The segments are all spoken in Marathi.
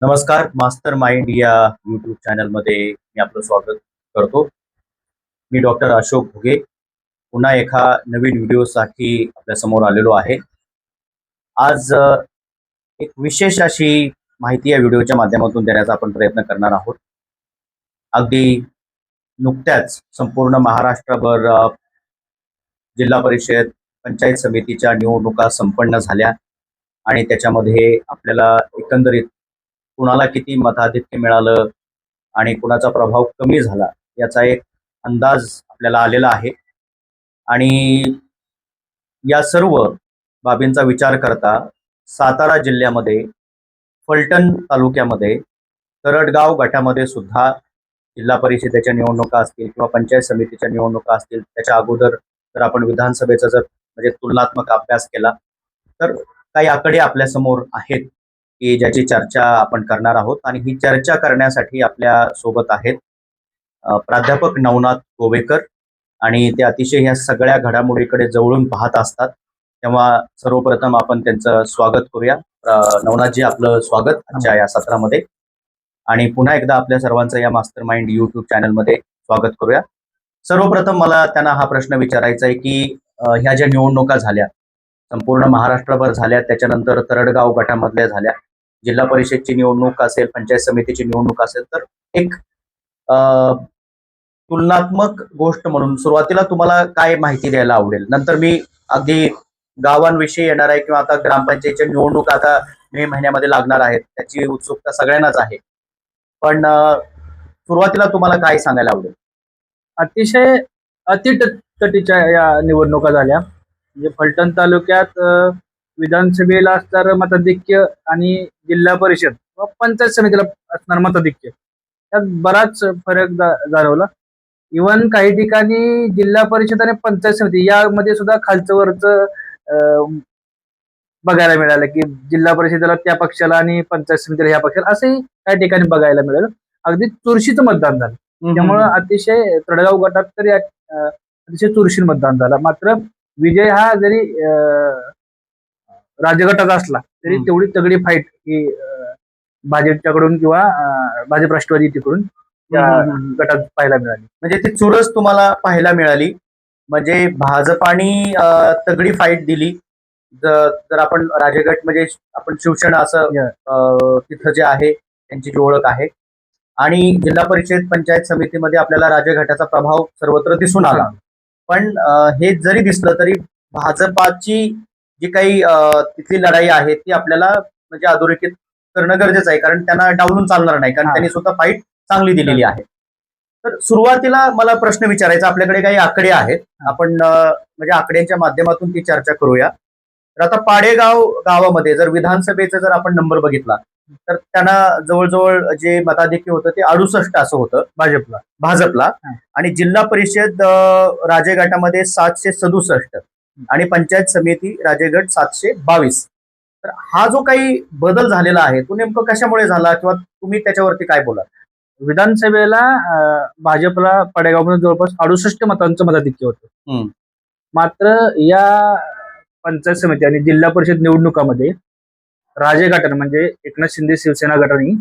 नमस्कार. मास्टर माइंड या यूट्यूब चॅनलमध्ये मी आपलं स्वागत करतो. मी डॉक्टर अशोक भुगे पुन्हा एका नवीन व्हिडिओसाठी आपल्यासमोर आलेलो आहे. आज एक विशेष अशी माहिती या व्हिडिओच्या माध्यमातून देण्याचा आपण प्रयत्न करणार आहोत. अगदी नुकत्याच संपूर्ण महाराष्ट्रभर जिल्हा परिषद पंचायत समितीच्या निवडणुका संपन्न झाल्या आणि त्याच्यामध्ये आपल्याला एकंदरीत कुणाला किती मताधिक्य मिळालं आणि कुणाचा प्रभाव कमी झाला याचा एक अंदाज आपल्याला आलेला आहे. आणि या सर्व बाबींचा विचार करता सातारा जिल्ह्यामध्ये फलटण तालुक्यामध्ये तरडगाव गटामध्ये सुद्धा जिल्हा परिषदेच्या निवडणुका असतील किंवा पंचायत समितीच्या निवडणुका असतील, त्याच्या अगोदर जर आपण विधानसभेचा जर म्हणजे तुलनात्मक अभ्यास केला तर काही आकडे आपल्यासमोर आहेत की ज्याची चर्चा आपण करणार आहोत. आणि ही चर्चा करण्यासाठी आपल्या सोबत आहेत प्राध्यापक नवनाथ गोवेकर, आणि ते अतिशय ह्या सगळ्या घडामोडीकडे जवळून पाहत असतात. तेव्हा सर्वप्रथम आपण त्यांचं स्वागत करूया. नवनाथजी, आपलं स्वागत आजच्या या सत्रामध्ये, आणि पुन्हा एकदा आपल्या सर्वांचं या मास्टर माइंड यूट्यूब चॅनलमध्ये स्वागत करूया. सर्वप्रथम मला त्यांना हा प्रश्न विचारायचा आहे की ह्या ज्या निवडणुका झाल्या संपूर्ण महाराष्ट्रभर झाल्या, त्याच्यानंतर तरडगाव गटामधल्या झाल्या, जिल्हा परिषदची निवडणूक असेल, पंचायत समितीची निवडणूक असेल, तर एक तुलनात्मक गोष्ट म्हणून सुरुवातीला तुम्हाला काय माहिती द्यायला आवडेल? नंतर मी अगदी गावांविषयी येणार आहे किंवा आता ग्रामपंचायतच्या निवडणूक आता मे महिन्यामध्ये लागणार आहेत, त्याची उत्सुकता सगळ्यांनाच आहे. पण सुरुवातीला तुम्हाला काय सांगायला आवडेल? अतिशय अतितटीच्या या निवडणुका झाल्या. म्हणजे फलटण तालुक्यात विधानसभेला असणारं मताधिक्य आणि जिल्हा परिषद व पंचायत समितीला असणार मताधिक्य यात बराच फरक जाणवला. इव्हन काही ठिकाणी जिल्हा परिषद आणि पंचायत समिती यामध्ये सुद्धा खालचं वरचं बघायला मिळालं की जिल्हा परिषदेला त्या पक्षाला आणि पंचायत समितीला ह्या पक्षाला असंही काही ठिकाणी बघायला मिळालं. अगदी चुरशीचं मतदान झालं. त्यामुळं अतिशय तरडगाव गटात तरी अतिशय चुरशीचं मतदान झालं. मात्र विजय हा जरी राजगटाचा असला तरी तेवढी तगडी फाईट ही भाजपच्याकडून किंवा भाजप राष्ट्रवादी तिकडून या गटात पाहायला मिळाली. म्हणजे ती चुरस तुम्हाला पाहायला मिळाली, म्हणजे भाजपाने तगडी फाईट दिली. जर आपण राजगट म्हणजे आपण शिवसेना असं तिथं जे आहे त्यांची जी ओळख आहे, आणि जिल्हा परिषद पंचायत समितीमध्ये आपल्याला राजगटाचा प्रभाव सर्वत्र दिसून आला. पण हे जरी दिसलं तरी भाजपाची जी काही तिथली लढाई आहे ती आपल्याला म्हणजे अधोरेखित करणं गरजेचं आहे, कारण त्यांना डावलून चालणार नाही, कारण त्यांनी स्वतः फाईट चांगली दिलेली आहे. तर सुरुवातीला मला प्रश्न विचारायचा, आपल्याकडे काही आकडे आहेत, आपण म्हणजे आकड्यांच्या माध्यमातून ती चर्चा करूया. तर आता पाडेगाव गावामध्ये जर विधानसभेचा जर आपण नंबर बघितला तर त्यांना जवळजवळ जे मताधिक्य होतं ते 68 असं होतं भाजपला, आणि जिल्हा परिषद राजेगटामध्ये 767 आणि पंचायत समिती राजेगट 722. तर हा जो काही बदल झालेला आहे तो नेमकं कशामुळे झाला, किंवा तुम्ही त्याच्यावरती काय बोला? विधानसभेला भाजपला पाडेगावमध्ये जवळपास 68 मतांचं मताधिक्य होतं. मात्र या पंचायत समिती आणि जिल्हा परिषद निवडणुकामध्ये राजेगटाने म्हणजे एकनाथ शिंदे शिवसेना गटाने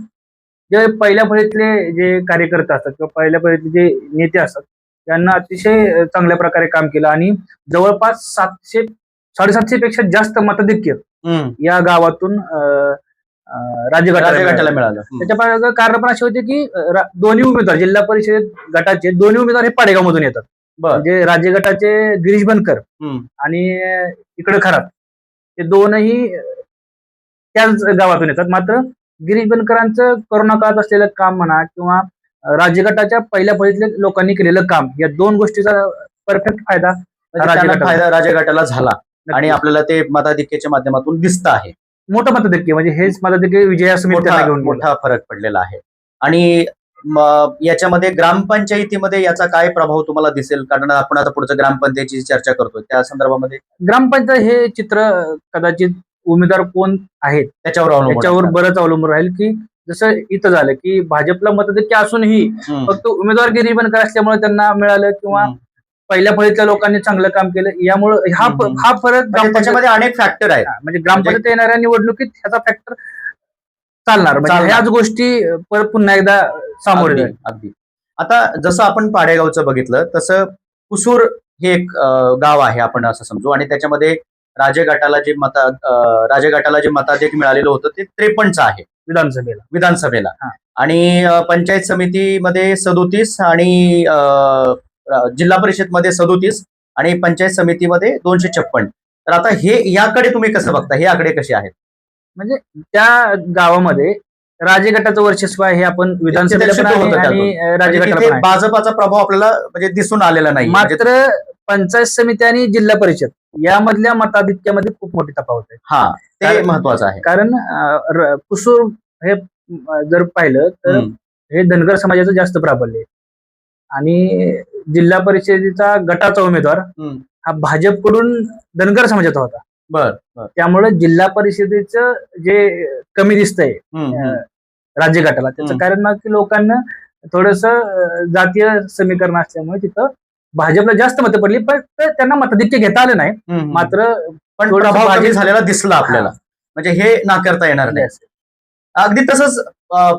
जे पहिल्या फळीतले जे कार्यकर्ते असतात किंवा पहिल्या फळीतले जे नेते असतात त्यांना अतिशय चांगल्या प्रकारे काम केलं आणि जवळपास 700-750 पेक्षा जास्त मताधिक्य या गावातून राजगटाला मिळालं. त्याच्या कारण पण असे होते की दोन्ही उमेदवार जिल्हा परिषद गटाचे दोन्ही उमेदवार हे पाडेगावमधून येतात. म्हणजे राज्य गटाचे गिरीश बनकर आणि इकडे खरात हे दोनही त्याच गावातून येतात. मात्र गिरीश बनकरांचं कोरोना काळात असलेलं काम म्हणा किंवा राज्य गटाच्या पहिल्या फळीतल्या लोकांनी केलेलं काम, या दोन गोष्टीचा परफेक्ट फायदा राजगटाला झाला आणि आपल्याला ते मताधिक्याच्या माध्यमातून दिसत आहे. मोठं मताधिक्य म्हणजे हेच मताधिक्य विजयासमिती घेऊन मोठा फरक पडलेला आहे. आणि याच्यामध्ये ग्रामपंचायतीमध्ये याचा काय प्रभाव तुम्हाला दिसेल? कारण आपण आता पुढचं ग्रामपंचायतीची चर्चा करतोय, त्या संदर्भामध्ये ग्रामपंचायत हे चित्र कदाचित उमेदवार कोण आहेत त्याच्यावर बरंच अवलंबून राहील. की जसं इथं झालं की भाजपला मताधिक्य असूनही फक्त उमेदवार गिरीश बनकर असल्यामुळे त्यांना मिळालं किंवा पहिल्या फळीतल्या लोकांनी चांगलं काम केलं, यामुळे हा फरक त्याच्यामध्ये अनेक फॅक्टर आहेत. म्हणजे ग्रामपंचायत येणाऱ्या निवडणुकीत ह्याचा फॅक्टर चालणार. म्हणजे चालणार. ह्याच गोष्टी परत पुन्हा एकदा सामोरे अगदी जाईल. अगदी. आता जसं आपण पाडेगावचं बघितलं तसं कुसूर हे एक गाव आहे आपण असं समजू, आणि त्याच्यामध्ये राजे गटाला जे मताधिक मिळालेलं होतं ते 53चं आहे विधानसभेला. हा. आणि पंचायत समितीमध्ये 37 आणि जिल्हा परिषदमध्ये 37 आणि पंचायत समितीमध्ये 256. तर आता हे याकडे तुम्ही कसं बघता, हे आकडे कसे आहेत? म्हणजे त्या गावामध्ये राजगटाचं वर्चस्व आहे हे आपण विधानसभेला पण आहे आणि राजगटाला तिथे पण आहे. भाजपाचा प्रभाव आपल्याला म्हणजे दिसून आलेला नाही. मात्र पंचायत समिती आणि जिल्हा परिषद यामधल्या मताधिक्यामध्ये खूप मोठी तफावत आहे. हा, ते महत्वाचं आहे. कारण कुसूर हे जर पाहिलं तर हे धनगर समाजाचं जास्त प्राबल्य आहे आणि जिल्हा परिषदेचा गटाचा उमेदवार हा भाजपकडून धनगर समाजाचा होता. बर. त्यामुळे जिल्हा परिषदेचं जे कमी दिसतंय राज्य गटाला, त्याचं कारण मग की लोकांना थोडस जातीय समीकरण असल्यामुळे तिथं भाजपला जास्त मतं पडली, पण त्यांना मताधिक्य घेता आलं नाही. मात्र पण प्रभाव कमी झालेला दिसला आपल्याला, म्हणजे हे नाकारता येणार नाही. अगदी तसंच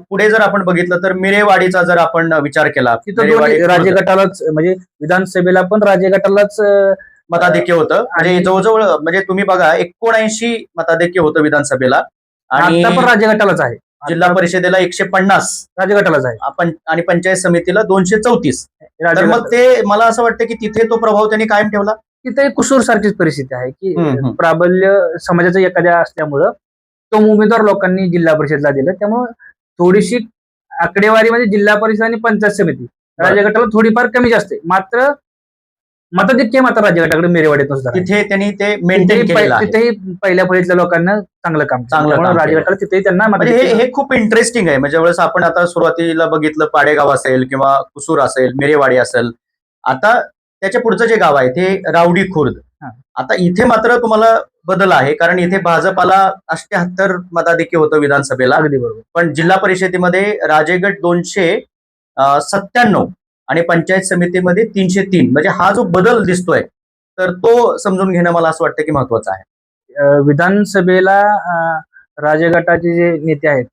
पुढे जर आपण बघितलं तर मिरेवाडीचा जर आपण विचार केला, तिथं राज्य गटालाच म्हणजे विधानसभेला पण राज्य गटालाच मताधिक्य होतं. म्हणजे जवळजवळ म्हणजे तुम्ही बघा 79 मताधिक्य होतं विधानसभेला, आणि आता पण राज्य गटालाच आहे. जिल्हा परिषदेला 150 राज्य गटालाच आहे आणि पंचायत समितीला 234. तर मग ते मला असं वाटतं की तिथे तो प्रभाव त्यांनी कायम ठेवला. तिथे कुसूर सारखीच परिस्थिती आहे की प्राबल्य समाजाचं एखाद्या असल्यामुळं तो उमेदवार लोकांनी जिल्हा परिषदला दिलं. त्यामुळं थोडीशी आकडेवारीमध्ये जिल्हा परिषद आणि पंचायत समिती राज्य गटाला थोडीफार कमी जास्त आहे. मात्र मताधिक्य मात्र राज्य गटाकडे मिरेवाडीतून तिथे त्यांनी ते मेंटेन केलेलं आहे. तिथेही पहिल्या फळीतल्या लोकांना चांगलं काम राज्य गटाला तिथेही त्यांना हे खूप इंटरेस्टिंग आहे. म्हणजे ज्यावेळेस आपण आता सुरुवातीला बघितलं पाडेगाव असेल किंवा कुसूर असेल, मिरेवाडी असेल, आता त्याच्या पुढचं जे गाव आहे ते रावडी खुर्द. आता इथे मात्र तुम्हाला बदल आहे, कारण इथे भाजपाला 78 मताधिक्य होतं विधानसभेला. अगदी बरोबर. पण जिल्हा परिषदेमध्ये राजेगट 297 आणि पंचायत समितीमध्ये 303. म्हणजे हा जो बदल दिसतोय तर तो समजून घेणं मला असं वाटतं की महत्वाचं आहे. विधानसभेला राजगटाचे जे नेते आहेत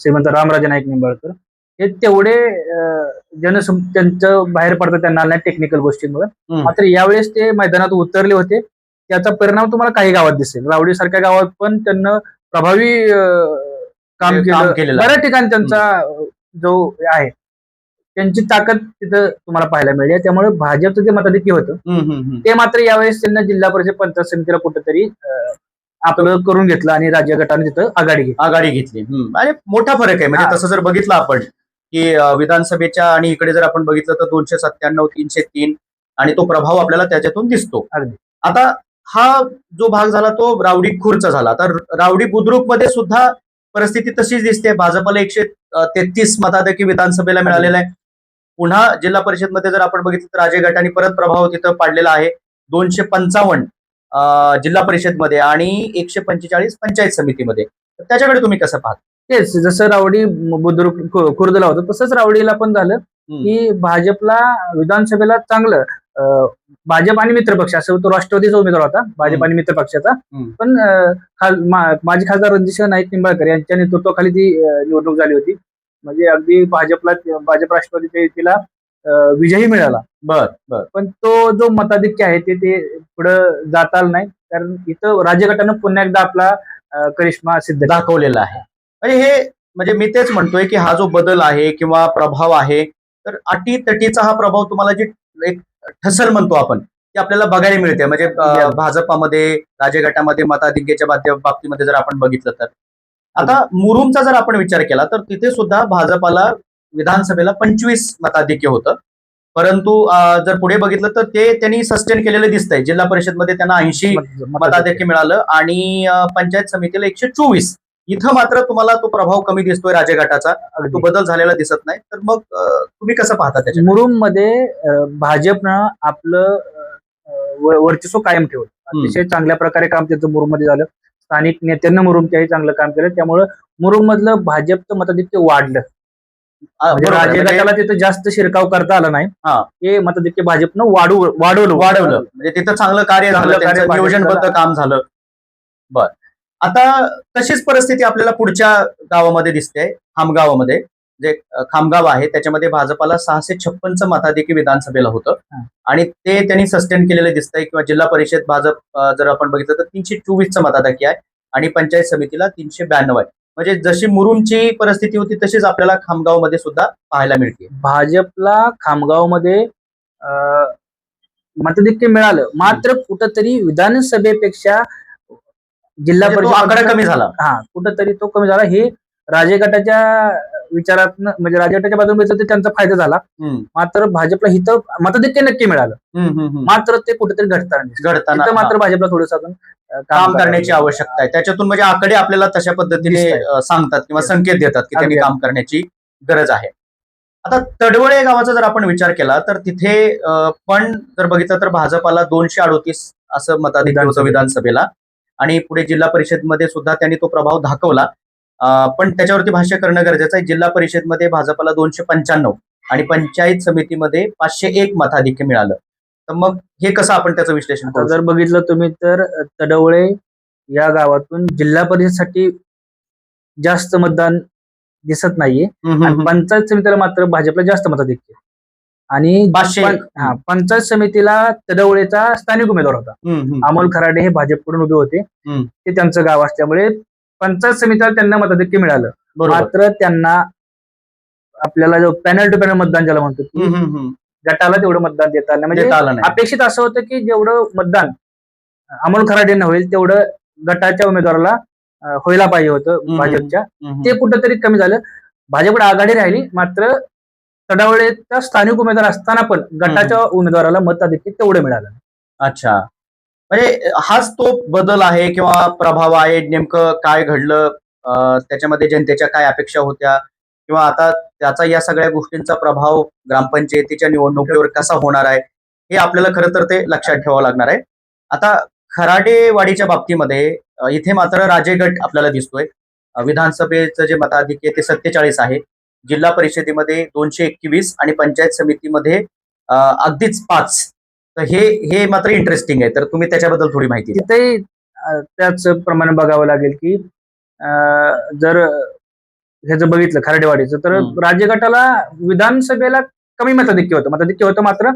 श्रीमंत रामराजे नाईक निंबाळकर हे तेवढे त्यांचं बाहेर पडतं त्यांना नाही टेक्निकल गोष्टींमुळे. मात्र यावेळेस ते मैदानात उतरले होते. त्याचा परिणाम तुम्हाला काही गावात दिसेल. रावडी सारख्या गावात पण त्यांना प्रभावी काम केलं. बऱ्याच ठिकाणी त्यांचा जो आहे त्यांची ताकद तिथं तुम्हाला पाहायला मिळेल. त्यामुळे भाजपचं जे मताधिक्य होतं ते मात्र यावेळेस त्यांना जिल्हा परिषद पंचायत समितीला कुठेतरी आपलं करून घेतलं आणि राज्य गटाने तिथं आघाडी घेतली. आणि मोठा फरक आहे. म्हणजे तसं जर बघितलं आपण की विधानसभेच्या आणि इकडे जर आपण बघितलं तर 297, 303 आणि तो प्रभाव आपल्याला त्याच्यातून दिसतो. आता हा जो भाग झाला तो रावडी खुर्दचा झाला. तर रावडी बुद्रुक मध्ये सुद्धा परिस्थिती तशीच दिसते. भाजपला 133 मताधिक्य विधानसभेला मिळालेला आहे. पुन्हा जिल्हा परिषद मध्ये जर आपण बघितलं तर राजे गटाने परत प्रभाव तिथं पाडलेला आहे. 255 जिल्हा परिषदमध्ये आणि 145 पंचायत समितीमध्ये. त्याच्याकडे तुम्ही कसं पाहता? तेच जसं रावडी बुद्रुक खुर्दला होतं तसंच रावडीला पण झालं की भाजपला विधानसभेला चांगलं भाजप आणि मित्रपक्ष असं तो राष्ट्रवादीचा उमेदवार होता भाजप आणि मित्र पक्षाचा. पण माजी खासदार रणजित नाईक निंबाळकर यांच्या नेतृत्वाखाली ती निवडणूक झाली होती. म्हणजे अगदी भाजप राष्ट्रवादीच्या युतीला विजयही मिळाला. पण तो जो मताधिक्य आहे ते पुढे जाता आलं नाही, कारण इथं राज्य गटानं पुन्हा एकदा आपला करिश्मा सिद्ध दाखवलेला आहे. म्हणजे मी तेच म्हणतोय की हा जो बदल आहे किंवा प्रभाव आहे तर अटीतटीचा हा प्रभाव तुम्हाला जी एक ठसल म्हणतो आपण ती आपल्याला बघायला मिळते. म्हणजे भाजपामध्ये राज्य गटामध्ये मताधिक्याच्या बाबतीमध्ये जर आपण बघितलं तर आता मुरुमचा जर आपण विचार केला तर तिथे सुद्धा भाजपाला विधानसभेला 25 मताधिक्य होतं. परंतु जर पुढे बघितलं तर ते त्यांनी सस्टेन केलेलं दिसतंय. जिल्हा परिषदमध्ये त्यांना 80 मताधिक्य मिळालं आणि पंचायत समितीला 124. इथं मात्र तुम्हाला तो प्रभाव कमी दिसतोय राज्य गटाचा, तो बदल झालेला दिसत नाही. तर मग तुम्ही कसं पाहता त्याच्या? मुरुम मध्ये भाजपनं आपलं वर्चस्व कायम ठेवलं. अतिशय चांगल्या प्रकारे काम त्याचं मुरुम मध्ये झालं. स्थानिक नेत्यांना मुरुमच्याही चांगलं काम केलं. त्यामुळं मुरुम मधलं भाजपचं मताधिक्य वाढलं. राज्य गटाला तिथं जास्त शिरकाव करता आला नाही. हे मताधिक्य भाजपनं वाढवलं. म्हणजे तिथं चांगलं कार्य झालं, नियोजनबद्ध काम झालं. बर. आता तशीच परिस्थिती आपल्याला पुढच्या गावामध्ये दिसते, खामगावामध्ये. जे खामगाव आहे त्याच्यामध्ये भाजपाला 656चं मताधिक्य विधानसभेला होतं हा. आणि ते त्यांनी सस्टेन केलेलं दिसतंय. किंवा जिल्हा परिषद भाजप जर आपण बघितलं तर 324चं मताधिक्य आहे आणि पंचायत समितीला 392 आहे. म्हणजे जशी मुरुमची परिस्थिती होती तशीच आपल्याला खामगावमध्ये सुद्धा पाहायला मिळते. भाजपला खामगावमध्ये मतधिक्य मिळालं, मात्र कुठंतरी विधानसभेपेक्षा जिल्हा म्हणजे तो परिषद आकडा कमी झाला. कुठंतरी तो कमी झाला. हे राजे गटाच्या विचारात, म्हणजे राजे गटाच्या बाजूने बघितलं तर त्यांचा फायदा झाला. मात्र भाजपला हिथं मतधिक्य नक्की मिळालं, मात्र ते कुठेतरी घडताना मात्र भाजपला थोडंसं काम करण्याची आवश्यकता आहे. त्याच्यातून म्हणजे आकडे आपल्याला तशा पद्धतीने सांगतात किंवा संकेत देतात की त्यांनी काम करण्याची गरज आहे. आता तडवळे गावाचा जर आपण विचार केला तर तिथे पण जर बघितलं तर भाजपाला 238 असं मताधिक्य होतं विधानसभेला आणि पुढे जिल्हा परिषदमध्ये सुद्धा त्यांनी तो प्रभाव दाखवला. पण त्याच्यावरती भाष्य करणं गरजेचं आहे. जिल्हा परिषदमध्ये भाजपाला 295 आणि पंचायत समितीमध्ये 501 मताधिक्य मिळालं. तर मग हे कसं आपण त्याचं विश्लेषण करू? जर बघितलं तुम्ही तर तडवळे या गावातून जिल्हा परिषदसाठी जास्त मतदान दिसत नाहीये आणि पंचायत समितीला मात्र भाजपला जास्त मताधिक्य आणि 500 पंचायत समितीला तडवळेचा स्थानिक उमेदवार होता. अमोल खराडे हे भाजपकडून उभे होते. ते त्यांचं गाव असल्यामुळे पंचायत समितीला त्यांना मताधिक्य मिळालं. मात्र त्यांना आपल्याला जो पॅनल टू पॅनल मतदान ज्याला म्हणतो की गटाला तेवढं मतदान देता आलं. म्हणजे अपेक्षित असं होतं की जेवढं मतदान अमोल खराडेंना होईल तेवढं गटाच्या उमेदवाराला व्हायला पाहिजे होतं भाजपच्या. ते कुठंतरी कमी झालं. भाजपकडे आघाडी राहिली, मात्र तडावळेचा स्थानिक उमेदवार असताना पण गटाच्या उमेदवाराला मताधिक्य तेवढं मिळालं. अच्छा, म्हणजे हाच तो बदल आहे किंवा प्रभाव आहे. नेमकं काय घडलं, त्याच्यामध्ये जनतेच्या काय अपेक्षा होत्या किंवा आता त्याचा या सगळ्या गोष्टींचा प्रभाव ग्रामपंचायतीच्या निवडणुकीवर कसा होणार आहे हे आपल्याला खरं तर ते लक्षात ठेवावं लागणार आहे. आता खराडेवाडीच्या बाबतीमध्ये इथे मात्र राजे गट आपल्याला दिसतोय. विधानसभेचं जे मताधिक्य ते 47 आहे. जिल्हा परिषदेमध्ये 221 आणि पंचायत समितीमध्ये अगदीच 5. तर हे मात्र इंटरेस्टिंग आहे. तर तुम्ही त्याच्याबद्दल थोडी माहिती द्या. तिथेही त्याच प्रमाणे बघावं लागेल की जर ह्याचं बघितलं खराडेवाडीचं तर राज्य गटाला विधानसभेला कमी मताधिक्य होतं, मात्र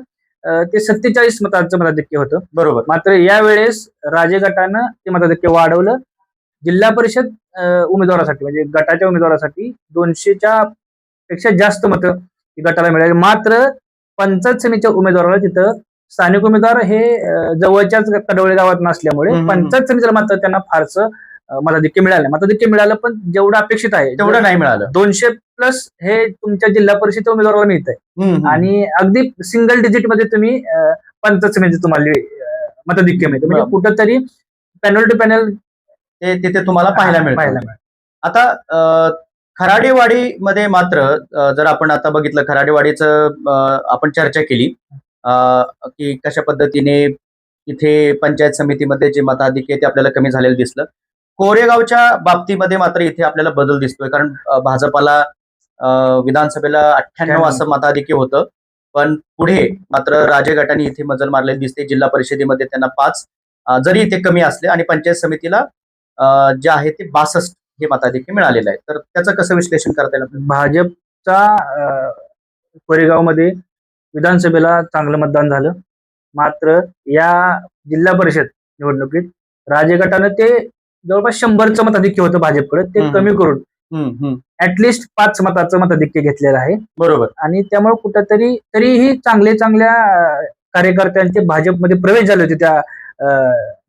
ते 47 मतांचं मताधिक्य होतं. बरोबर. मात्र यावेळेस राजे गटानं ते मताधिक्य वाढवलं. जिल्हा परिषद उमेदवारासाठी म्हणजे गटाच्या उमेदवारासाठी 200च्या पेक्षा जास्त मतं गटाला मिळाली. मात्र पंचायत समितीच्या उमेदवाराला तिथं स्थानिक उमेदवार हे जवळच्याच तडवळे गावात नसल्यामुळे पंचायत समितीला मात्र त्यांना फारसं मताधिक्य मिळालं. मताधिक्य मिळालं पण जेवढं अपेक्षित आहे तेवढं नाही मिळालं. 200+ हे तुमच्या जिल्हा परिषद उमेदवाराला मिळत आहे आणि अगदी सिंगल डिजिट मध्ये तुम्ही पंचायत समिती तुम्हाला मताधिक्य मिळतं. म्हणजे कुठंतरी पॅनल टू पॅनल तिथे तुम्हाला पाहायला मिळतं. आता खराडेवाडीमध्ये मात्र जर आपण आता बघितलं खराडेवाडीचं आपण चर्चा केली की कशा पद्धतीने इथे पंचायत समितीमध्ये जे मताधिक्य ते आपल्याला कमी झालेलं दिसलं. कोरेगावच्या बाबतीमध्ये मात्र इथे आपल्याला बदल दिसतोय, कारण भाजपाला विधानसभेला 98 असं मताधिक्य होतं, पण पुढे मात्र राजे गटाने इथे मजल मारलेली दिसते. जिल्हा परिषदेमध्ये त्यांना 5 जरी इथे कमी असले आणि पंचायत समितीला जे आहे ते 62 हे मताधिक्य मिळालेलं आहे. तर त्याचं कसं विश्लेषण करता येईल? भाजपचा कोरेगावमध्ये विधानसभेला चांगलं मतदान झालं, मात्र या जिल्हा परिषद निवडणुकीत राजे गटानं ते जवळपास 100चं मताधिक्य होतं भाजपकडे, ते कमी करून ऍटलिस्ट 5 मताचं मताधिक्य घेतलेलं आहे. बरोबर. आणि त्यामुळे कुठंतरी तरीही चांगल्या कार्यकर्त्यांचे भाजपमध्ये प्रवेश झाले होते त्या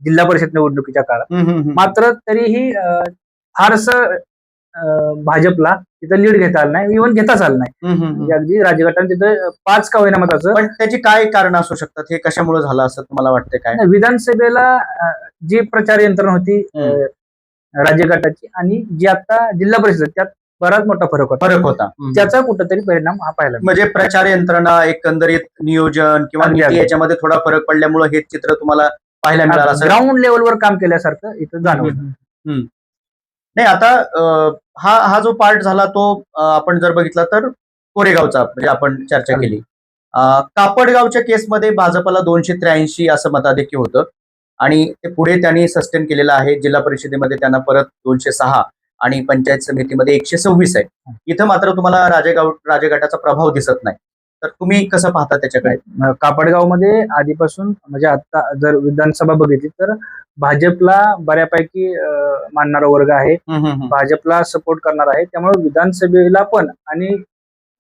जिल्हा परिषद निवडणुकीच्या काळात. मात्र तरीही फारसं भाजपला तिथं लीड घेता आलं नाही, इव्हन घेताच आलं नाही. अगदी राजगटाने तिथं 5 का होईना मताचं. पण त्याची काय कारण असू शकतात? हे कशामुळे झालं असं तुम्हाला वाटतंय? काय विधानसभेला जी प्रचार यंत्रणा होती राज्य गटाची आणि जी आता जिल्हा परिषद, त्यात बराच मोठा फरक होता. त्याचा कुठेतरी परिणाम हा पाहिला. म्हणजे प्रचार यंत्रणा, एकंदरीत नियोजन किंवा नीती याच्यामध्ये थोडा फरक पडल्यामुळे हे चित्र तुम्हाला पाहायला मिळालं. ग्राउंड लेवलवर काम केल्यासारखं इथं जाणवलं. नाही, आता हा जो पार्ट झाला तो आपण जर बघितला तर कोरेगावचा म्हणजे आपण चर्चा केली. कापडगावच्या केसमध्ये भाजपला 283 असं मताधिक्य होतं आणि ते पुढे त्यांनी सस्टेन केलेलं आहे. जिल्हा परिषदेमध्ये त्यांना परत 206 आणि पंचायत समितीमध्ये 126 आहे. इथं मात्र तुम्हाला राजेगटाचा प्रभाव दिसत नाही. तर तुम्ही कसं पाहता त्याच्याकडे? कापडगावमध्ये आधीपासून म्हणजे आता जर विधानसभा बघितली तर भाजपला बऱ्यापैकी मानणारा वर्ग आहे, भाजपला सपोर्ट करणार आहे. त्यामुळे विधानसभेला पण आणि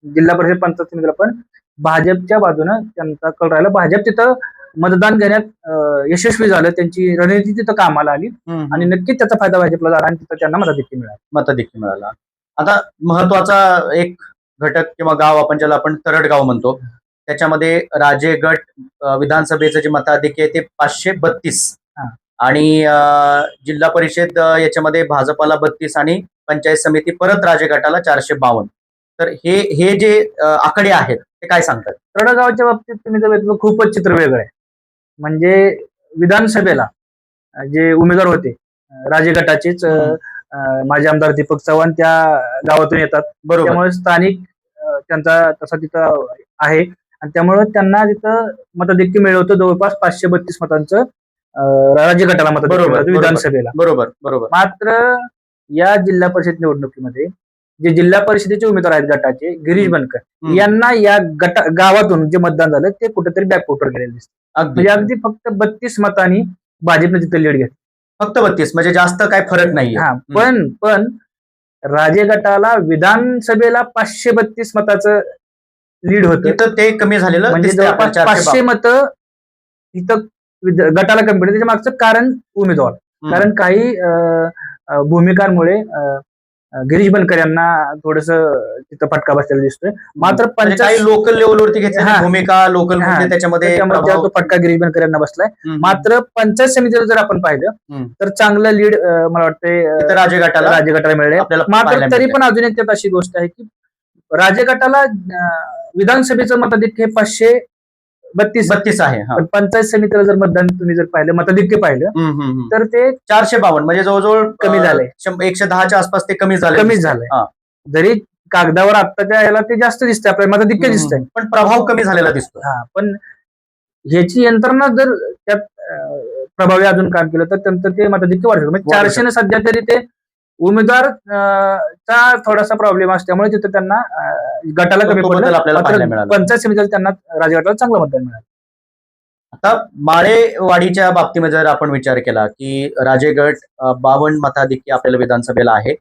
जिल्हा परिषद पंचायत समितीला पण भाजपच्या बाजूनं त्यांचा कल राहिला. भाजप तिथं मतदान घेण्यात यशस्वी झालं, त्यांची रणनीती तिथं कामाला आली आणि नक्कीच त्याचा फायदा भाजपला झाला आणि तिथं त्यांना मताधिक्य मिळाला. आता महत्वाचा एक घटक किंवा गाव आपण ज्याला आपण तरडगाव म्हणतो, त्याच्यामध्ये राजेगट विधानसभेचं जे मताधिक्य आहे ते 532 आणि जिल्हा परिषद याच्यामध्ये भाजपाला 32 आणि पंचायत समिती परत राजेगटाला 452. तर हे जे आकडे आहेत ते काय सांगतात? तरडगावच्या बाबतीत तुम्ही जर बघितलं खूपच चित्र वेगळं आहे. म्हणजे विधानसभेला जे उमेदवार होते राजेगटाचेच माजी आमदार दीपक चव्हाण त्या गावातून येतात. बरोबर. त्यामुळे स्थानिक त्यांचा तसा तिथं आहे आणि त्यामुळे त्यांना तिथं मताधिक्य मिळलं होतं. जवळपास 532 मतांचं राजगटाला मताधिक्य मिळालं होतं विधानसभेला. बरोबर बरोबर. मात्र या जिल्हा परिषद निवडणुकीमध्ये जे जिल्हा परिषदेचे उमेदवार आहेत गटाचे, गिरीश बनकर यांना या गावातून जे मतदान झालं ते कुठेतरी बॅकवॉटर गेलेलं दिसतं. म्हणजे अगदी फक्त 32 मतांनी भाजपने तिथं लीड घेतली. फक्त 32 म्हणजे जास्त काय फरक नाही. पण राजेगटाला विधानसभेला 532 मताचं लीड होतं, ते कमी झालेलं म्हणजे जवळपास 500 मतं इथं गटाला कमी पडली. त्याच्या मागचं कारण उमेदवार, कारण काही भूमिकांमुळे गिरीश बनकर यांना थोडस तिथं फटका बसलेला दिसतोय. मात्र काही लोकल लेवलवरती घेतली भूमिका, लोकल त्याच्यामध्ये तो फटका गिरीश बनकर यांना बसलाय. मात्र पंचायत समितीला जर आपण पाहिलं तर चांगलं लीड मला वाटतंय राजेगटाला मिळेल. मात्र तरी पण अजून एक त्यात अशी गोष्ट आहे की राजेगटाला विधानसभेचं मताधिक्य 532 आहे. पंचायत समितीला जर मतदान तुम्ही जर पाहिलं, मताधिक्य पाहिलं तर ते 452 म्हणजे जवळजवळ कमी झालंय. 110च्या आसपास ते कमी झालंय. जरी कागदावर आत्ताच्या याला ते जास्त दिसतंय, आपल्याला मताधिक्य दिसतंय, पण प्रभाव कमी झालेला दिसतो. पण ह्याची यंत्रणा जर त्यात प्रभावी अजून काम केलं तर त्यांचं ते मताधिक्य वाढू शकतं. म्हणजे 400 सध्या तरी ते उमेदवार चा थोडासा प्रॉब्लेम असल्यामुळे तिथं त्यांना गटाला कमी पडलं. पंचायत समितीला त्यांना राजगटाला चांगलं मतदान मिळालं. आता माळेवाडीच्या बाबतीमध्ये जर आपण विचार केला की राजेगट 52 मताधिक्य आपल्याला विधानसभेला आहे.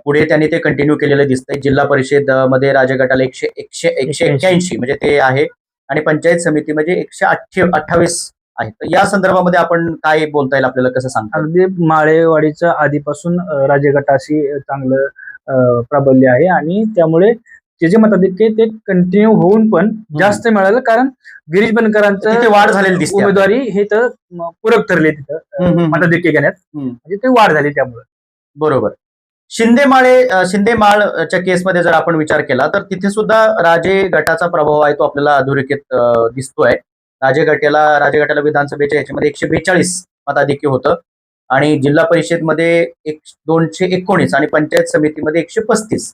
पुढे त्यांनी ते कंटिन्यू केलेलं दिसतंय. जिल्हा परिषद मध्ये राजगटाला 181 म्हणजे ते आहे आणि पंचायत समितीमध्ये 128 आहे. तर या संदर्भामध्ये आपण काय बोलता येईल आपल्याला, कसं सांगता? अगदी माळेवाडीचं आधीपासून राजगटाशी चांगलं प्राबल्य आहे आणि त्यामुळे जे मताधिक्य ते कंटिन्यू होऊन पण जास्त मिळालं, कारण गिरीश बनकरांचं वाढ झालेली दिसते. उमेदवारी हे तर पूरक ठरले तिथं मताधिक्य घेण्यात, म्हणजे ते वाढ झाली त्यामुळे. बरोबर. शिंदेमाळच्या केसमध्ये जर आपण विचार केला तर तिथे सुद्धा राजे गटाचा प्रभाव आहे तो आपल्याला अधोरेखित दिसतोय. राजगटाला विधानसभेच्या याच्यामध्ये 142 मताधिक्य होतं आणि जिल्हा परिषदमध्ये 219 आणि पंचायत समितीमध्ये 135.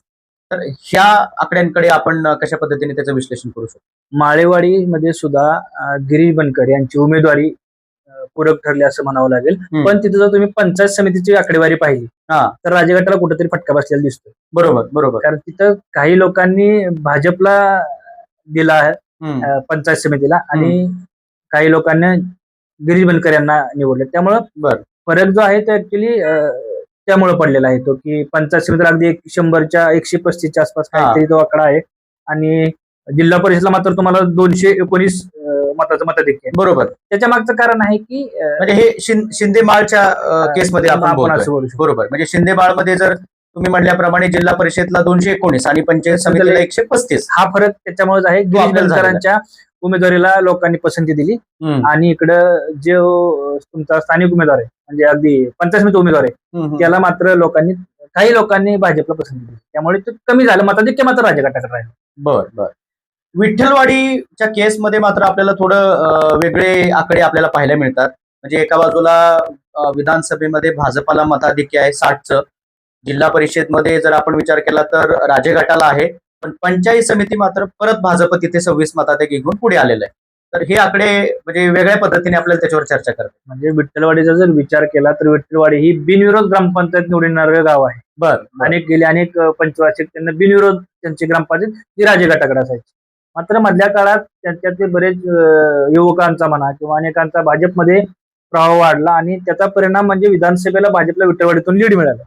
तर ह्या आकड्यांकडे आपण कशा पद्धतीने त्याचं विश्लेषण करू शकतो? माळेवाडीमध्ये सुद्धा गिरीश बनकर यांची उमेदवारी पूरक ठरली असं म्हणावं लागेल. पण तिथे जर तुम्ही पंचायत समितीची आकडेवारी पाहिली तर राजगटाला कुठेतरी फटका बसलेला दिसतोय. बरोबर. कारण तिथं काही लोकांनी भाजपला दिला आहे पंचायत समितीला आणि काही लोकांनी गिरीश बनकर यांना निवडले. त्यामुळं फरक जो आहे तो ऍक्च्युली त्यामुळे पडलेला आहे तो की पंचायत समितीला अगदी 100च्या 135च्या आसपास काहीतरी तो आकडा आहे आणि जिल्हा परिषदला मात्र तुम्हाला 219 मताचं मताधिक्य. बरोबर. त्याच्या मागचं कारण आहे की म्हणजे हे शिंदेमाळच्या केसमध्ये आपण बरोबर. म्हणजे शिंदेमाळमध्ये जर तुम्ही म्हटल्याप्रमाणे जिल्हा परिषदला 219 आणि पंचायत समितीला 135, हा फरक त्याच्यामुळेच आहे. गिरीश बनकरांच्या उमेदवारीला लोकांनी पसंती दिली आणि इकडं जो तुमचा स्थानिक उमेदवार आहे म्हणजे अगदी पंचायत समिती उमेदवार आहे त्याला मात्र काही लोकांनी भाजपला पसंती दिली, त्यामुळे ते कमी झालं. मताधिक्य मात्र राजगटाकडे राहिलं. बरं. विठ्ठलवाडीच्या केसमध्ये मात्र आपल्याला थोडं वेगळे आकडे आपल्याला पाहायला मिळतात. म्हणजे एका बाजूला विधानसभेमध्ये भाजपाला मताधिक्य आहे 60चं, जिल्हा परिषदमध्ये जर आपण विचार केला तर राजगटाला आहे, पण पंचायत समिती मात्र परत भाजप तिथे 26 मताधिक्य घेऊन पुढे आलेलं आहे. तर हे आकडे म्हणजे वेगळ्या पद्धतीने आपल्याला त्याच्यावर चर्चा करतात. म्हणजे विठ्ठलवाडीचा जर विचार केला तर विठ्ठलवाडी ही बिनविरोध ग्रामपंचायत निवडून येणारं गाव आहे. बर गेले अनेक पंचवार्षिक त्यांना बिनविरोध त्यांची ग्रामपंचायत ही राजे गटाकडे असायची. मात्र मधल्या काळात त्यांच्यातले बरेच युवकांचा म्हणा किंवा अनेकांचा भाजपमध्ये प्रभाव वाढला आणि त्याचा परिणाम म्हणजे विधानसभेला भाजपला विठ्ठलवाडीतून लीड मिळालं.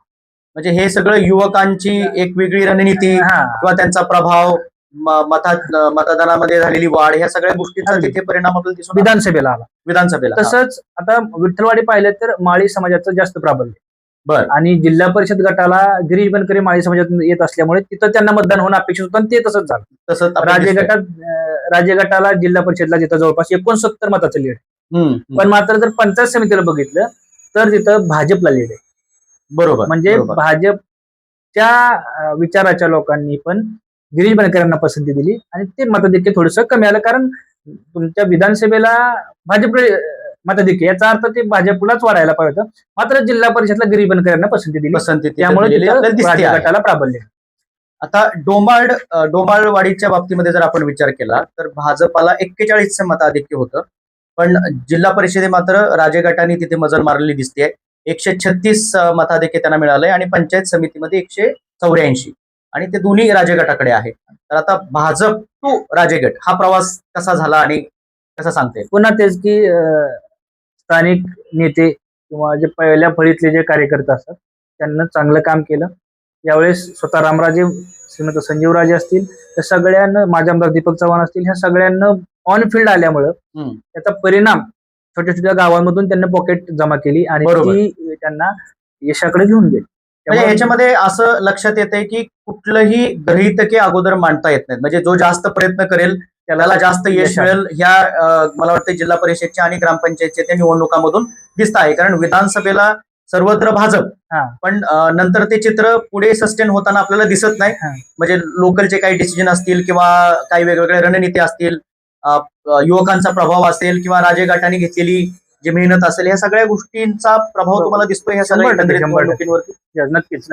म्हणजे हे सगळं युवकांची एक वेगळी रणनीती किंवा त्यांचा प्रभाव, मतदानामध्ये झालेली वाढ, ह्या सगळ्या गोष्टींचा तिथे परिणाम आपल्याला दिसून विधानसभेला आला. विधानसभेला. तसंच आता विठ्ठलवाडी पाहिलं तर माळी समाजाचं जास्त प्राबल्य. बर. आणि जिल्हा परिषद गटाला गिरीश बनकरे माळी समाजातून येत असल्यामुळे तिथं त्यांना मतदान होणं अपेक्षित होतं आणि ते तसंच झालं. तसंच राज्य गटाला जिल्हा परिषदला जिथं जवळपास 69 मताचं लीड. पण मात्र जर पंचायत समितीला बघितलं तर तिथं भाजपला लीड आहे. बरोबर. म्हणजे भाजपच्या विचाराच्या लोकांनी पण गिरीश बनकरांना पसंती दिली आणि ते मताधिक्य थोडंसं कमी आलं. कारण तुमच्या विधानसभेला भाजपकडे मताधिक्य, याचा अर्थ ते भाजपलाच वाढायला पाहिजे होतं. मात्र जिल्हा परिषदला गिरीश बनकरांना पसंती दिली, त्यामुळे राज्य गटाला प्राबल्य. आता डोंबाळवाडीच्या बाबतीमध्ये जर आपण विचार केला तर भाजपाला 41 मताधिक्य होतं, पण जिल्हा परिषदे मात्र राजे गटाने तिथे मजल मारलेली दिसते. 136 मताधिक्य त्यांना मिळालंय आणि पंचायत समितीमध्ये 184 आणि ते दोन्ही राजे गटाकडे आहे. तर आता भाजप टू राजेगट हा प्रवास कसा झाला आणि कसा सांगते? पुन्हा तेच की स्थानिक नेते किंवा जे पहिल्या फळीतले जे कार्यकर्ते असतात त्यांना चांगलं काम केलं. यावेळेस स्वतः रामराजे, श्रीमंत संजीवराजे असतील, त्या सगळ्यांना, माझे आमदार दीपक चव्हाण असतील, ह्या सगळ्यांना ऑन फील्ड आल्यामुळं त्याचा परिणाम छोट्या छोट्या गावांमधून त्यांनी पॉकेट जमा केली आणि ती त्यांना यशाकडे घेऊन गेली. म्हणजे याच्यामध्ये असं लक्षात येतंय की कुठलंही गृहीतके अगोदर मांडता येत नाहीत. म्हणजे जो जास्त प्रयत्न करेल त्याला जास्त यश मिळेल, ह्या मला वाटतं जिल्हा परिषदच्या आणि ग्रामपंचायतच्या त्या निवडणुकांमधून दिसत आहे. कारण विधानसभेला सर्वत्र भाजप, पण नंतर ते चित्र पुढे सस्टेन होताना आपल्याला दिसत नाही. म्हणजे लोकलचे काही डिसिजन असतील किंवा काही वेगवेगळ्या रणनीती असतील, युवकांचा प्रभाव असेल किंवा राजे गटाने घेतलेली जी मेहनत असेल, ह्या सगळ्या गोष्टींचा प्रभाव तुम्हाला दिसतोय ह्या सगळ्या निवडणुकींवरती. नक्कीच.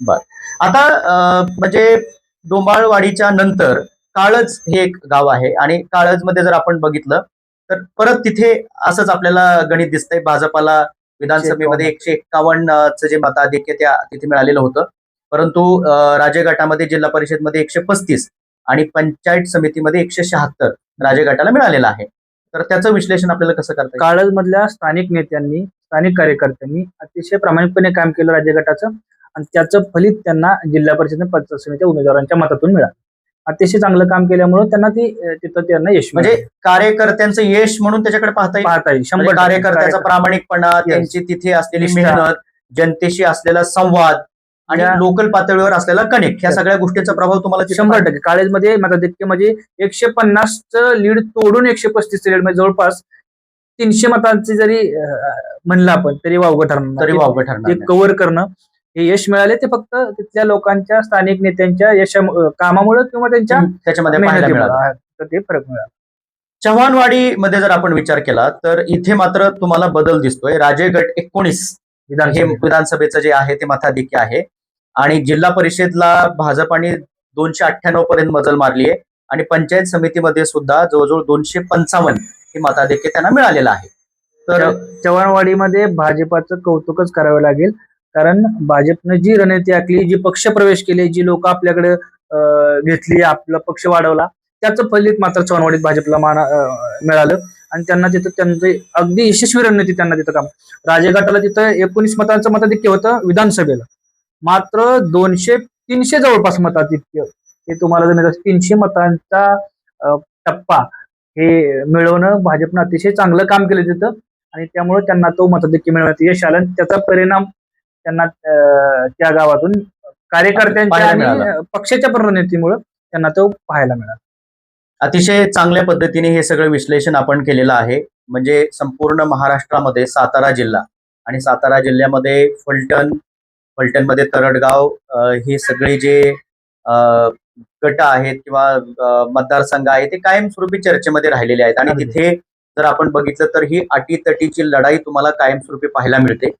बर. आता म्हणजे डोंबाळवाडीच्या नंतर काळज हे एक गाव आहे आणि काळज मध्ये जर आपण बघितलं तर परत तिथे असंच आपल्याला गणित दिसतंय. भाजपाला विधानसभेमध्ये 151चं जे मताधिक्य त्या तिथे मिळालेलं होतं, परंतु राजे गटामध्ये जिल्हा परिषदमध्ये 135 आणि पंचायत समितीमध्ये 176 राजे गटाला मिळालेलं आहे. तर त्याचं विश्लेषण आपल्याला कसं करता येईल? काळज मधल्या स्थानिक नेत्यांनी, स्थानिक कार्यकर्त्यांनी अतिशय प्रामाणिकपणे काम केलं राज्य गटाचं आणि त्याचं फलित त्यांना जिल्हा परिषद पंचायत समिती उमेदवारांच्या मतातून मिळालं. अतिशय चांगलं काम केल्यामुळे त्यांना तिथं त्यांना यश, म्हणजे कार्यकर्त्यांचं यश म्हणून त्याच्याकडे पाहता येईल. 100% कार्यकर्त्याचा प्रामाणिकपणा, त्यांची तिथे असलेली मेहनत, जनतेशी असलेला संवाद आणि लोकल पातळीवर असलेला कनेक्ट, ह्या सगळ्या गोष्टींचा प्रभाव तुम्हाला 100%. काळेजमध्ये मताधिक्य म्हणजे 150चं लीड तोडून 135 लीड, म्हणजे जवळपास 300 मतांची जरी म्हणलं आपण तरी वावगं ठरणार. कव्हर करणं हे यश मिळाले ते फक्त तिथल्या लोकांच्या, स्थानिक नेत्यांच्या कामामुळे किंवा त्याच्यामध्ये ते फरक मिळाला. चव्हाणवाडी मध्ये जर आपण विचार केला तर इथे मात्र तुम्हाला बदल दिसतोय. राजे गट 19 हे विधानसभेचं जे आहे ते मताधिक्य आहे आणि जिल्हा परिषदला भाजपाने 298 पर्यंत मजल मारली आहे आणि पंचायत समितीमध्ये सुद्धा जवळजवळ 255 हे मताधिक्य त्यांना मिळालेलं आहे. तर चव्हाणवाडीमध्ये भाजपाचं कौतुकच करावं लागेल. कारण भाजपने जी रणनीती आखली, जी पक्ष प्रवेश केले, जी लोक आपल्याकडे घेतली, आपला पक्ष वाढवला, त्याचं फलित मात्र चव्हाणवाडीत भाजपला मिळालं आणि त्यांना तिथं त्यांचं अगदी यशस्वी रणनीती त्यांना तिथं काम. राजे गटाला तिथं 19 मतांचं मताधिक्य होतं विधानसभेला, मात्र 200-300 जवळपास मताधिक्य हे तुम्हाला जर 300 मतांचा टप्पा हे मिळवणं भाजपनं अतिशय चांगलं काम केलं तिथं आणि त्यामुळे त्यांना तो मताधिक्य मिळवण्यात यश आलं. त्याचा परिणाम त्यांना त्या गावातून कार्यकर्त्यांच्या आणि पक्षाच्या रणनीतीमुळे त्यांना तो पाहायला मिळाला. अतिशय चांगल्या पद्धतीने हे सगळं विश्लेषण आपण केलेलं आहे. म्हणजे संपूर्ण महाराष्ट्रामध्ये सातारा जिल्हा आणि सातारा जिल्ह्यामध्ये फलटणमध्ये तरडगाव, हे सगळे जे गट आहेत किंवा मतदारसंघ आहे ते कायमस्वरूपी चर्चेमध्ये राहिलेले आहेत आणि तिथे जर आपण बघितलं तर ही अटीतटीची लढाई तुम्हाला कायमस्वरूपी पाहायला मिळते.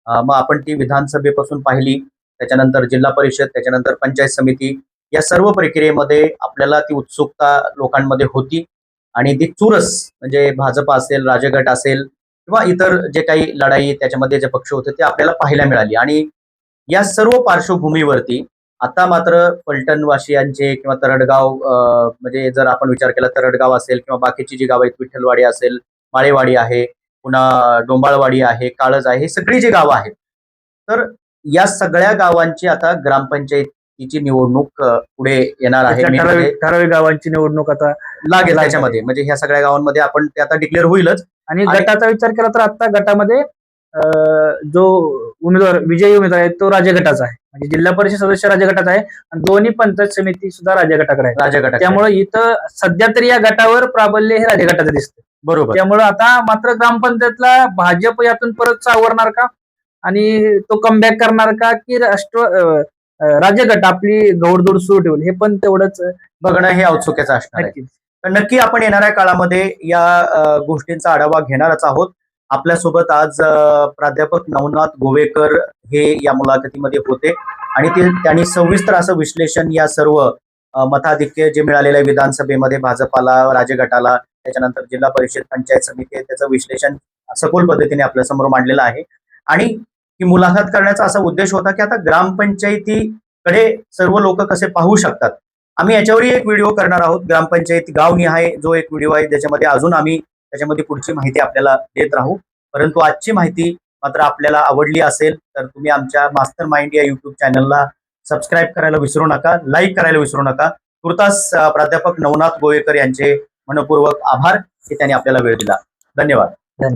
मग आपण ती विधानसभेपासून पाहिली, त्याच्यानंतर जिल्हा परिषद, त्याच्यानंतर पंचायत समिती, या सर्व प्रक्रियेमध्ये आपल्याला ती उत्सुकता लोकांमध्ये होती आणि ती चुरस म्हणजे भाजप असेल, राजगट असेल किंवा इतर जे काही लढाई त्याच्यामध्ये जे पक्ष होते ते आपल्याला पाहायला मिळाली. आणि या सर्व पार्श्वभूमीवरती आता मात्र फलटणवासियांचे किंवा तरडगाव म्हणजे जर आपण विचार केला तरडगाव असेल किंवा बाकीची जी गावं आहेत, विठ्ठलवाडी असेल, माळेवाडी आहे, पुन्हा डोंबाळवाडी आहे, काळज आहे, ही सगळी जी गावं आहेत, तर या सगळ्या गावांची आता ग्रामपंचायतीची निवडणूक पुढे येणार आहे. ठराविक गावांची निवडणूक आता लागेल त्याच्यामध्ये, म्हणजे ह्या सगळ्या गावांमध्ये आपण ते आता डिक्लेअर होईलच. आणि गटाचा विचार केला तर आता गटामध्ये जो उमेदवार विजयी उमेदवार आहे तो राजगटाचा आहे, म्हणजे जिल्हा परिषद सदस्य राजगटाचा आहे आणि दोन्ही पंचायत समिती सुद्धा राजगटाकडे आहे. राजगट त्यामुळे इथं सध्या तरी या गटावर प्राबल्य हे राजगटाचं दिसतं. बरोबर. त्यामुळे आता मात्र ग्रामपंचायतला भाजप यातून परत सावरणार का आणि तो कमबॅक करणार का की राजगट आपली घोडदौड सुरू ठेवून, हे पण तेवढंच बघणं हे औत्सुक्याचं असणार आहे. तर नक्की आपण येणाऱ्या काळामध्ये या गोष्टींचा आढावा घेणारच आहोत. आपल्यासोबत आज प्राध्यापक नवनाथ गोवेकर हे या मुलाखतीमध्ये होते आणि त्यांनी सविस्तर असं विश्लेषण या सर्व मताधिक्य जे मिळालेलं आहे विधानसभेमध्ये भाजपाला, राजगटाला, त्याच्यानंतर जिल्हा परिषद, पंचायत समिती, त्याचं विश्लेषण सखोल पद्धतीने आपल्या समोर मांडलेलं आहे. आणि ही मुलाखत करण्याचा असा उद्देश होता की आता ग्रामपंचायतीकडे सर्व लोक कसे पाहू शकतात. आम्ही याच्यावरही एक व्हिडिओ करणार आहोत, ग्रामपंचायत गावनिहाय जो एक व्हिडिओ आहे, ज्याच्यामध्ये अजून आम्ही त्याच्यामध्ये पुढची माहिती आपल्याला देत राहू. परंतु आजची माहिती मात्र आपल्याला आवडली असेल तर तुम्ही आमच्या मास्टर माइंड या युट्यूब चॅनलला सबस्क्राईब करायला विसरू नका, लाईक करायला विसरू नका. तुर्तास प्राध्यापक नवनाथ गोवेकर यांचे मनपूर्वक आभार की त्यांनी आपल्याला वेळ दिला. धन्यवाद.